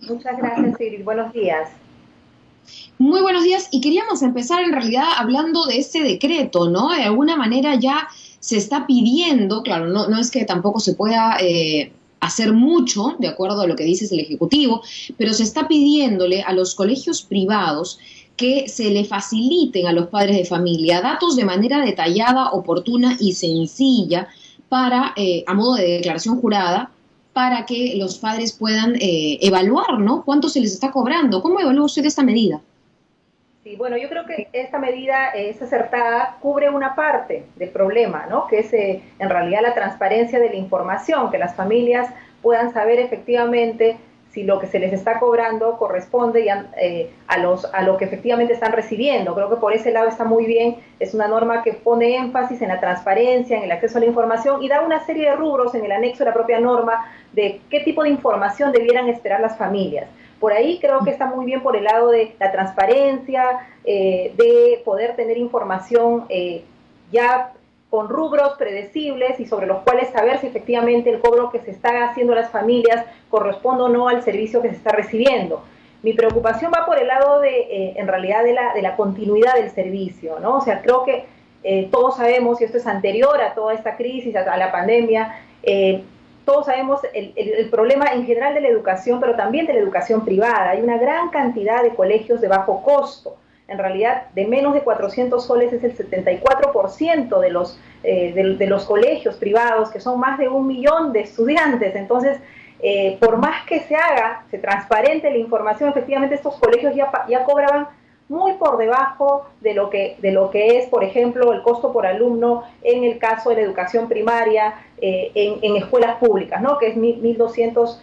Muchas gracias, Sigrid. Buenos días. Muy buenos días y queríamos empezar en realidad hablando de este decreto, ¿no? De alguna manera ya se está pidiendo, claro, no es que tampoco se pueda hacer mucho, de acuerdo a lo que dice el Ejecutivo, pero se está pidiéndole a los colegios privados que se le faciliten a los padres de familia datos de manera detallada, oportuna y sencilla para, a modo de declaración jurada, para que los padres puedan evaluar, ¿no? ¿Cuánto se les está cobrando? ¿Cómo evalúa usted esta medida? Sí, bueno, yo creo que esta medida es acertada, cubre una parte del problema, ¿no? Que es en realidad la transparencia de la información, que las familias puedan saber efectivamente si lo que se les está cobrando corresponde ya, a lo que efectivamente están recibiendo. Creo que por ese lado está muy bien, es una norma que pone énfasis en la transparencia, en el acceso a la información y da una serie de rubros en el anexo de la propia norma de qué tipo de información debieran esperar las familias. Por ahí creo que está muy bien por el lado de la transparencia, de poder tener información ya con rubros predecibles y sobre los cuales saber si efectivamente el cobro que se está haciendo a las familias corresponde o no al servicio que se está recibiendo. Mi preocupación va por el lado en realidad, de la continuidad del servicio, ¿no? O sea, creo que todos sabemos, y esto es anterior a toda esta crisis, a la pandemia, todos sabemos el problema en general de la educación, pero también de la educación privada. Hay una gran cantidad de colegios de bajo costo. En realidad, de menos de 400 soles es el 74% de los colegios privados, que son más de 1 millón de estudiantes. Entonces, por más que se haga, se transparente la información, efectivamente estos colegios ya cobraban muy por debajo de lo que es, por ejemplo, el costo por alumno en el caso de la educación primaria en escuelas públicas, ¿no? Que es $1,200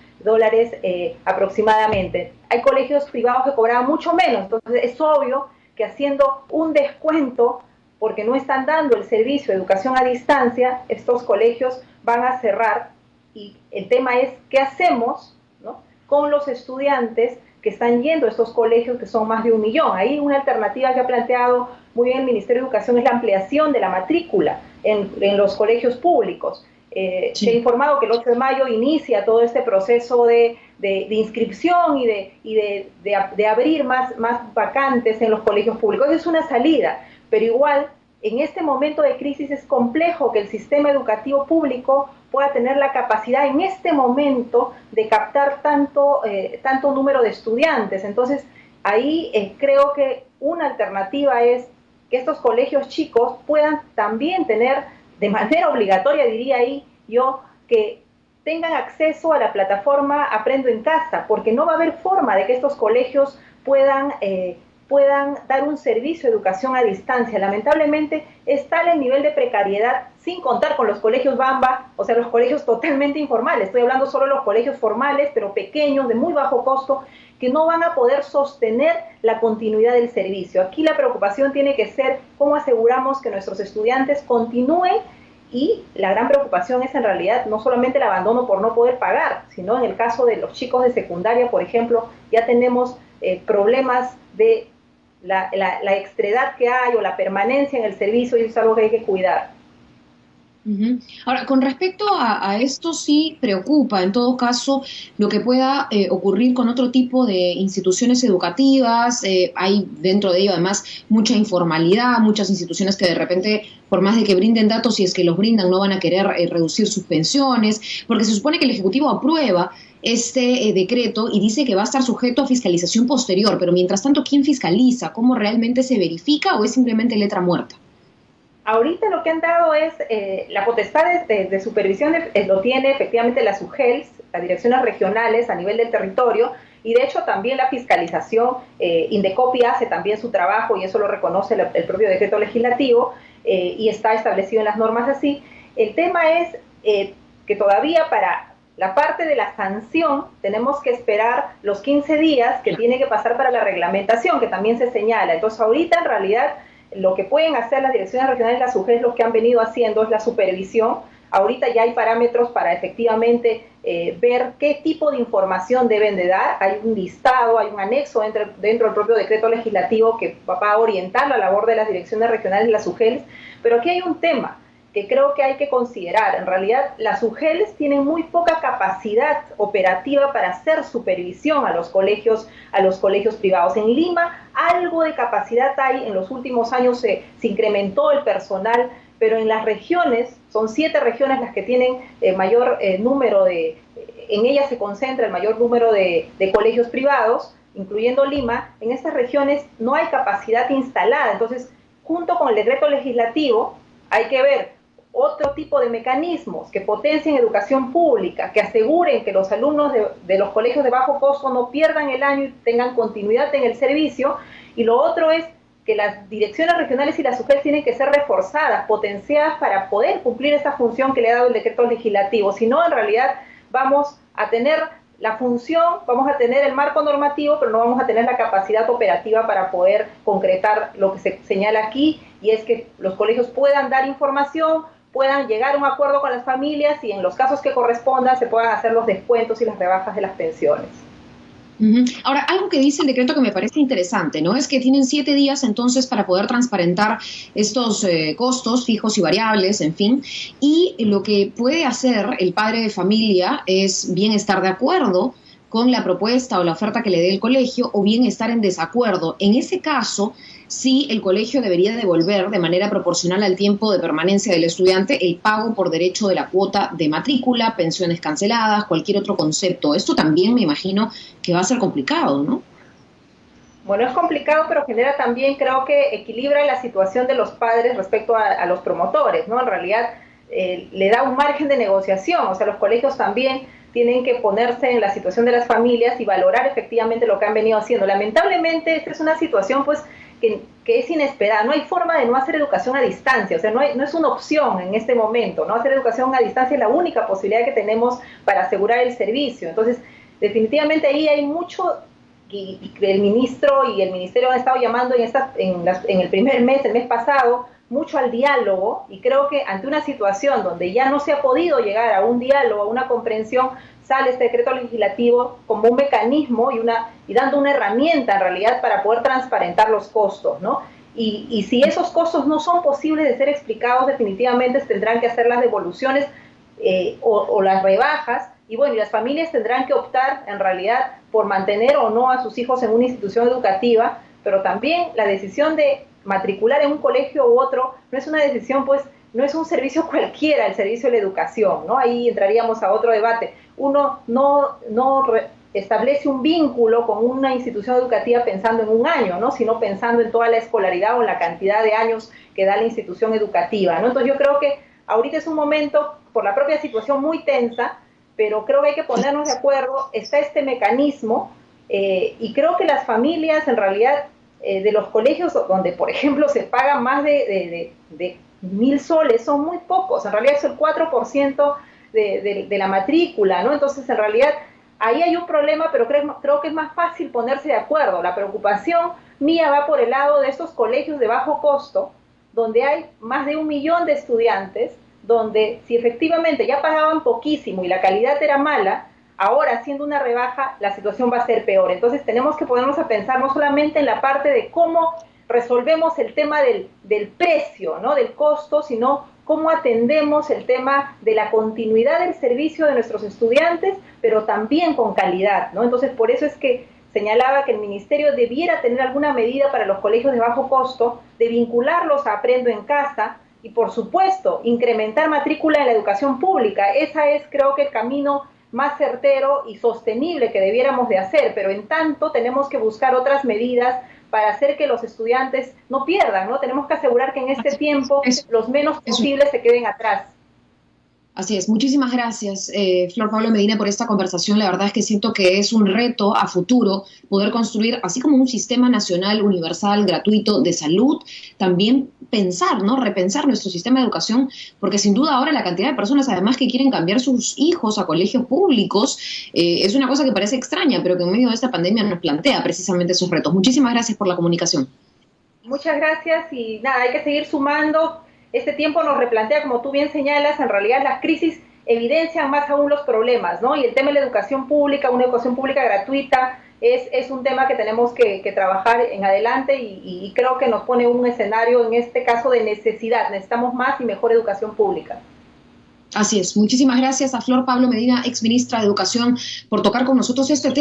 aproximadamente. Hay colegios privados que cobraban mucho menos, entonces es obvio que haciendo un descuento, porque no están dando el servicio de educación a distancia, estos colegios van a cerrar y el tema es qué hacemos, ¿no?, con los estudiantes que están yendo a estos colegios que son más de 1 millón. Ahí una alternativa que ha planteado muy bien el Ministerio de Educación es la ampliación de la matrícula en los colegios públicos. Se ha Sí. informado que el 8 de mayo inicia todo este proceso de inscripción y de abrir más vacantes en los colegios públicos. Eso es una salida, pero igual en este momento de crisis es complejo que el sistema educativo público pueda tener la capacidad en este momento de captar tanto número de estudiantes. Entonces, ahí creo que una alternativa es que estos colegios chicos puedan también tener, de manera obligatoria, diría ahí yo, que tengan acceso a la plataforma Aprendo en Casa, porque no va a haber forma de que estos colegios puedan dar un servicio de educación a distancia. Lamentablemente es tal el nivel de precariedad, sin contar con los colegios Bamba, o sea, los colegios totalmente informales. Estoy hablando solo de los colegios formales, pero pequeños, de muy bajo costo, que no van a poder sostener la continuidad del servicio. Aquí la preocupación tiene que ser cómo aseguramos que nuestros estudiantes continúen, y la gran preocupación es en realidad no solamente el abandono por no poder pagar, sino en el caso de los chicos de secundaria, por ejemplo, ya tenemos problemas de la extredad que hay o la permanencia en el servicio, y eso es algo que hay que cuidar. Ujú. Ahora, con respecto a esto, sí preocupa en todo caso lo que pueda ocurrir con otro tipo de instituciones educativas. Hay dentro de ello además mucha informalidad, muchas instituciones que de repente, por más de que brinden datos, si es que los brindan, no van a querer reducir sus pensiones, porque se supone que el Ejecutivo aprueba este decreto y dice que va a estar sujeto a fiscalización posterior, pero mientras tanto, ¿quién fiscaliza? ¿Cómo realmente se verifica o es simplemente letra muerta? Ahorita lo que han dado es la potestad de supervisión, lo tiene efectivamente la SUGELS, las direcciones regionales a nivel del territorio, y de hecho también la fiscalización, Indecopi hace también su trabajo y eso lo reconoce el propio decreto legislativo, y está establecido en las normas así. El tema es que todavía para la parte de la sanción tenemos que esperar los 15 días que tiene que pasar para la reglamentación, que también se señala. Entonces ahorita en realidad lo que pueden hacer las direcciones regionales, las UGES, lo que han venido haciendo es la supervisión. Ahorita ya hay parámetros para efectivamente ver qué tipo de información deben de dar. Hay un listado, hay un anexo dentro del propio decreto legislativo que va a orientar la labor de las direcciones regionales y las UGES. Pero aquí hay un tema. que creo que hay que considerar. En realidad, las UGELs tienen muy poca capacidad operativa para hacer supervisión a los colegios privados. En Lima, algo de capacidad hay, en los últimos años se incrementó el personal, pero en las regiones, son 7 regiones las que tienen mayor número en ellas se concentra el mayor número de colegios privados, incluyendo Lima. En estas regiones no hay capacidad instalada, entonces, junto con el decreto legislativo, hay que ver otro tipo de mecanismos que potencien educación pública, que aseguren que los alumnos de los colegios de bajo costo no pierdan el año y tengan continuidad en el servicio. Y lo otro es que las direcciones regionales y las UGEL tienen que ser reforzadas, potenciadas para poder cumplir esa función que le ha dado el decreto legislativo. Si no, en realidad vamos a tener la función, vamos a tener el marco normativo, pero no vamos a tener la capacidad operativa para poder concretar lo que se señala aquí, y es que los colegios puedan dar información, puedan llegar a un acuerdo con las familias y en los casos que correspondan se puedan hacer los descuentos y las rebajas de las pensiones. Ahora, algo que dice el decreto que me parece interesante, ¿no? Es que tienen 7 días entonces para poder transparentar estos costos fijos y variables, en fin, y lo que puede hacer el padre de familia es bien estar de acuerdo con la propuesta o la oferta que le dé el colegio, o bien estar en desacuerdo. En ese caso, sí, el colegio debería devolver de manera proporcional al tiempo de permanencia del estudiante el pago por derecho de la cuota de matrícula, pensiones canceladas, cualquier otro concepto. Esto también me imagino que va a ser complicado, ¿no? Bueno, es complicado, pero genera también, creo que equilibra la situación de los padres respecto a los promotores, ¿no? En realidad le da un margen de negociación, o sea, los colegios también tienen que ponerse en la situación de las familias y valorar efectivamente lo que han venido haciendo. Lamentablemente, esta es una situación pues que es inesperada. No hay forma de no hacer educación a distancia, o sea, no es una opción en este momento, ¿no? Hacer educación a distancia es la única posibilidad que tenemos para asegurar el servicio. Entonces, definitivamente ahí hay mucho, y el ministro y el ministerio han estado llamando en el primer mes, el mes pasado, mucho al diálogo, y creo que ante una situación donde ya no se ha podido llegar a un diálogo, a una comprensión, sale este decreto legislativo como un mecanismo y dando una herramienta en realidad para poder transparentar los costos, ¿no? Y si esos costos no son posibles de ser explicados, definitivamente tendrán que hacer las devoluciones o las rebajas, y bueno, y las familias tendrán que optar en realidad por mantener o no a sus hijos en una institución educativa, pero también la decisión de matricular en un colegio u otro no es una decisión, pues, no es un servicio cualquiera, el servicio de la educación, ¿no? Ahí entraríamos a otro debate. Uno no establece un vínculo con una institución educativa pensando en un año, ¿no? Sino pensando en toda la escolaridad o en la cantidad de años que da la institución educativa, ¿no? Entonces yo creo que ahorita es un momento, por la propia situación, muy tensa, pero creo que hay que ponernos de acuerdo. Está este mecanismo y creo que las familias, en realidad, de los colegios donde, por ejemplo, se paga más de 1.000 soles, son muy pocos. En realidad es el 4% de la matrícula, ¿no? Entonces, en realidad, ahí hay un problema, pero creo que es más fácil ponerse de acuerdo. La preocupación mía va por el lado de estos colegios de bajo costo, donde hay más de 1 millón de estudiantes, donde si efectivamente ya pagaban poquísimo y la calidad era mala, ahora haciendo una rebaja la situación va a ser peor. Entonces tenemos que ponernos a pensar no solamente en la parte de cómo resolvemos el tema del precio, ¿no? Del costo, sino cómo atendemos el tema de la continuidad del servicio de nuestros estudiantes, pero también con calidad, ¿no? Entonces por eso es que señalaba que el ministerio debiera tener alguna medida para los colegios de bajo costo, de vincularlos a Aprendo en Casa, y por supuesto, incrementar matrícula en la educación pública. Esa es, creo que, el camino más certero y sostenible que debiéramos de hacer, pero en tanto tenemos que buscar otras medidas para hacer que los estudiantes no pierdan, ¿no? Tenemos que asegurar que en este tiempo los menos posibles se queden atrás. Así es, muchísimas gracias, Flor Pablo Medina, por esta conversación. La verdad es que siento que es un reto a futuro poder construir, así como un sistema nacional universal, gratuito de salud, también pensar, ¿no? Repensar nuestro sistema de educación, porque sin duda ahora la cantidad de personas además que quieren cambiar sus hijos a colegios públicos es una cosa que parece extraña, pero que en medio de esta pandemia nos plantea precisamente esos retos. Muchísimas gracias por la comunicación. Muchas gracias y nada, hay que seguir sumando. Este tiempo nos replantea, como tú bien señalas, en realidad las crisis evidencian más aún los problemas, ¿no? Y el tema de la educación pública, una educación pública gratuita, es un tema que tenemos que trabajar en adelante y creo que nos pone un escenario, en este caso, de necesidad. Necesitamos más y mejor educación pública. Así es. Muchísimas gracias a Flor Pablo Medina, exministra de Educación, por tocar con nosotros este tema.